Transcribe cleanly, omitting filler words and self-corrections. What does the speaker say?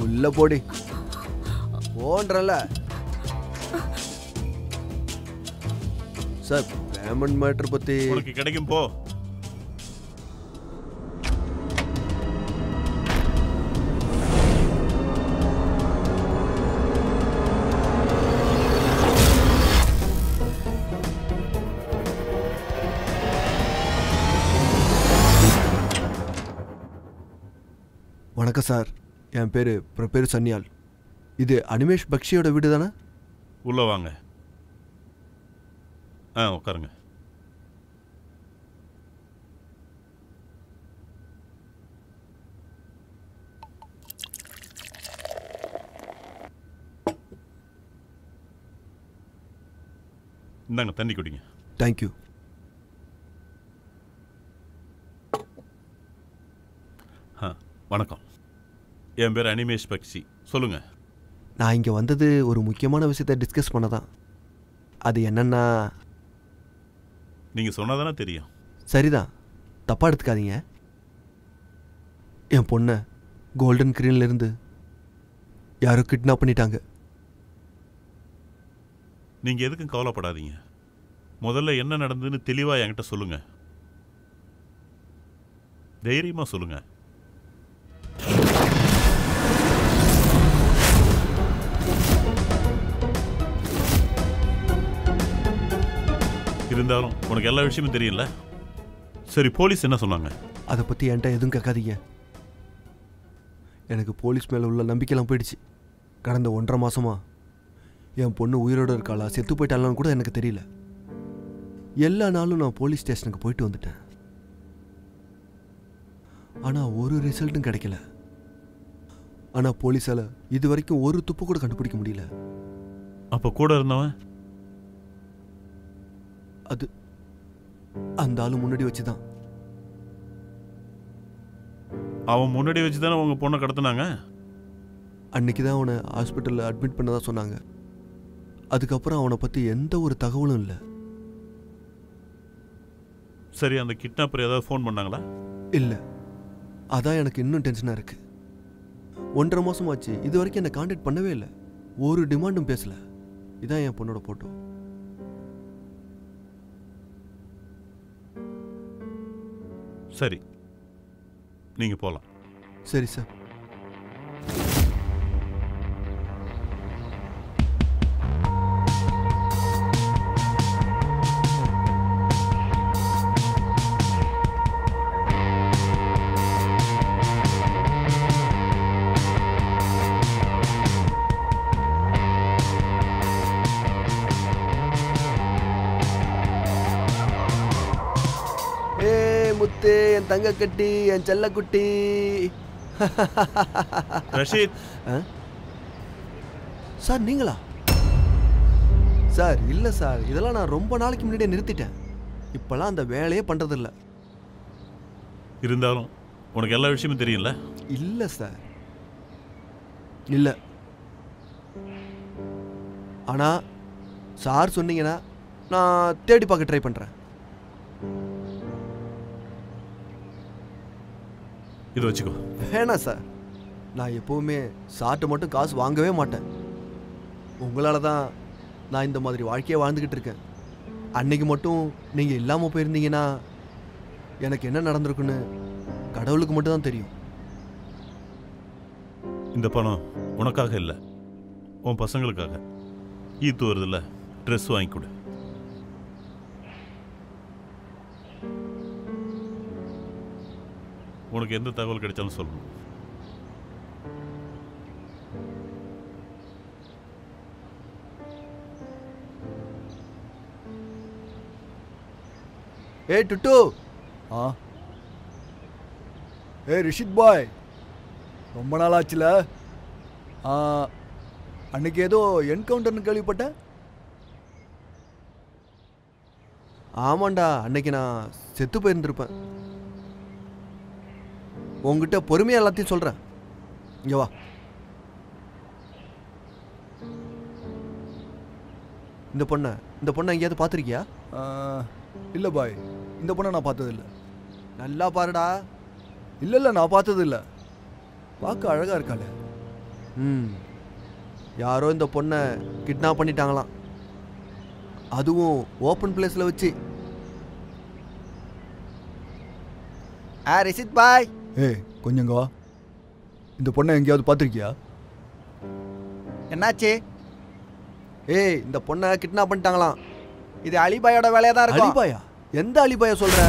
உள்ள போடி போன்றல sir. Payment matter பத்தி உனக்கு கிடைக்கும் போ. வணக்கம் சார், என் பேர் சன்னியால். இது அனிமேஷ் பக்ஷியோட வீடு தானே? உள்ள வாங்க. உட்காருங்க. இந்தாங்க தண்ணி குடிங்க. தேங்க்யூ. வணக்கம், என் பேர் அனிமேஷ் பக்ஷி. சொல்லுங்க. நான் இங்கே வந்தது ஒரு முக்கியமான விஷயத்தை டிஸ்கஸ் பண்ண தான். அது என்னன்னா, நீங்கள் சொன்னதானே தெரியும். சரிதான், தப்பாக எடுத்துக்காதீங்க. என் பொண்ணை கோல்டன் கிரீன்லேருந்து யாரோ கிட்னாப் பண்ணிட்டாங்க. நீங்கள் எதுக்கும் கவலைப்படாதீங்க. முதல்ல என்ன நடந்ததுன்னு தெளிவாக என்கிட்ட சொல்லுங்க. தைரியமாக சொல்லுங்க. இருந்தாலும் உனக்கு எல்லா விஷயமும் தெரியல. சரி, போலீஸ் என்ன சொன்னாங்க? அதை பற்றி என்கிட்ட எதுவும் கேட்காதீங்க. எனக்கு போலீஸ் மேலே உள்ள நம்பிக்கைலாம் போயிடுச்சு. கடந்த 1.5 மாதமா என் பொண்ணு உயிரோடு இருக்காளா செத்து போயிட்டாலான்னு கூட எனக்கு தெரியல. எல்லா நாளும் நான் போலீஸ் ஸ்டேஷனுக்கு போயிட்டு வந்துட்டேன். ஆனால் ஒரு ரிசல்ட்டும் கிடைக்கல. ஆனால் போலீஸால் இது வரைக்கும் ஒரு துப்பு கூட கண்டுபிடிக்க முடியல. அப்போ கூட இருந்தவன்? அது அந்த ஆளு முன்னாடி வச்சுதான். அவன் முன்னாடி வச்சு தானே உங்க பொண்ணை கடத்தினாங்க? அன்னைக்கு தான் அவனை ஹாஸ்பிட்டலில் அட்மிட் பண்ணதா சொன்னாங்க. அதுக்கப்புறம் அவனை பற்றி எந்த ஒரு தகவலும் இல்லை. சரி, அந்த கிட்னாப்பர் ஏதாவது ஃபோன் பண்ணாங்களா? இல்லை, அதான் எனக்கு இன்னும் டென்ஷனாக இருக்கு. 1.5 மாதமாச்சு, இது வரைக்கும் என்னை கான்டாக்ட் பண்ணவே இல்லை. ஒரு டிமாண்டும் பேசல. இதான் என் பொண்ணோட ஃபோட்டோ. சரி, நீங்க போலாம். சரி சார். முத்து, என் தங்க கட்டி, என் செல்ல குட்டி. ரஷீத் சார், நீங்களா? சார் இல்லை சார், இதெல்லாம் நான் ரொம்ப நாளைக்கு முன்னாடியே நிறுத்திட்டேன். இப்போல்லாம் அந்த வேலையே பண்ணுறதில்ல. இருந்தாலும் உனக்கு எல்லா விஷயமும் தெரியல? இல்லை சார், இல்லை. ஆனால் சார் சொன்னீங்கன்னா நான் தேடி பார்க்க ட்ரை பண்ணுறேன். இது வச்சுக்கோ. வேணாம் சார், நான் எப்போவுமே சார்ட்டு மட்டும் காசு வாங்கவே மாட்டேன். உங்களால் தான் நான் இந்த மாதிரி வாழ்க்கையை வாழ்ந்துக்கிட்டு இருக்கேன். அன்னைக்கு மட்டும் நீங்கள் இல்லாமல் போயிருந்தீங்கன்னா எனக்கு என்ன நடந்திருக்குன்னு கடவுளுக்கு மட்டும் தான் தெரியும். இந்த பணம் உனக்காக இல்லை, உன் பசங்களுக்காக. ஈத்து வருதுல்ல, ட்ரெஸ் வாங்கி கொடு. உனக்கு எந்த தகவல் கிடைச்சாலும் சொல்லணும். ஏய் டுட்டு. ஏய் ரிஷித் பாய், ரொம்ப நாள் ஆச்சுல. அன்னைக்கு ஏதோ என்கவுண்டர்னு கேள்விப்பட்டேன். ஆமாண்டா, அன்னைக்கு நான் செத்து போயிருந்திருப்பேன். உங்ககிட்ட பொறுமையாக எல்லாத்தையும் சொல்கிறேன். இங்கே வா. இந்த பொண்ணை எங்கேயாவது பார்த்துருக்கியா? இல்லை பாய், இந்த பொண்ணை நான் பார்த்ததில்லை. நல்லா பாருடா. இல்லை நான் பார்த்ததில்லை. பார்க்க அழகாக இருக்காளே. ம் யாரோ இந்த பொண்ணை கிட்னாப் பண்ணிட்டாங்களாம், அதுவும் ஓப்பன் பிளேஸில் வச்சு. ரிஷித் பாய். ஏய் கொஞ்சங்க வா. இந்த பொண்ணை எங்கேயாவது பார்த்துருக்கியா? என்னாச்சு? ஏய் இந்த பொண்ணை கிட்னாப் பண்ணிட்டாங்களாம். இது அலிபாயோட வேலையா தான் இருக்கும். அலிபாயா? எந்த அலிபாயா சொல்ற?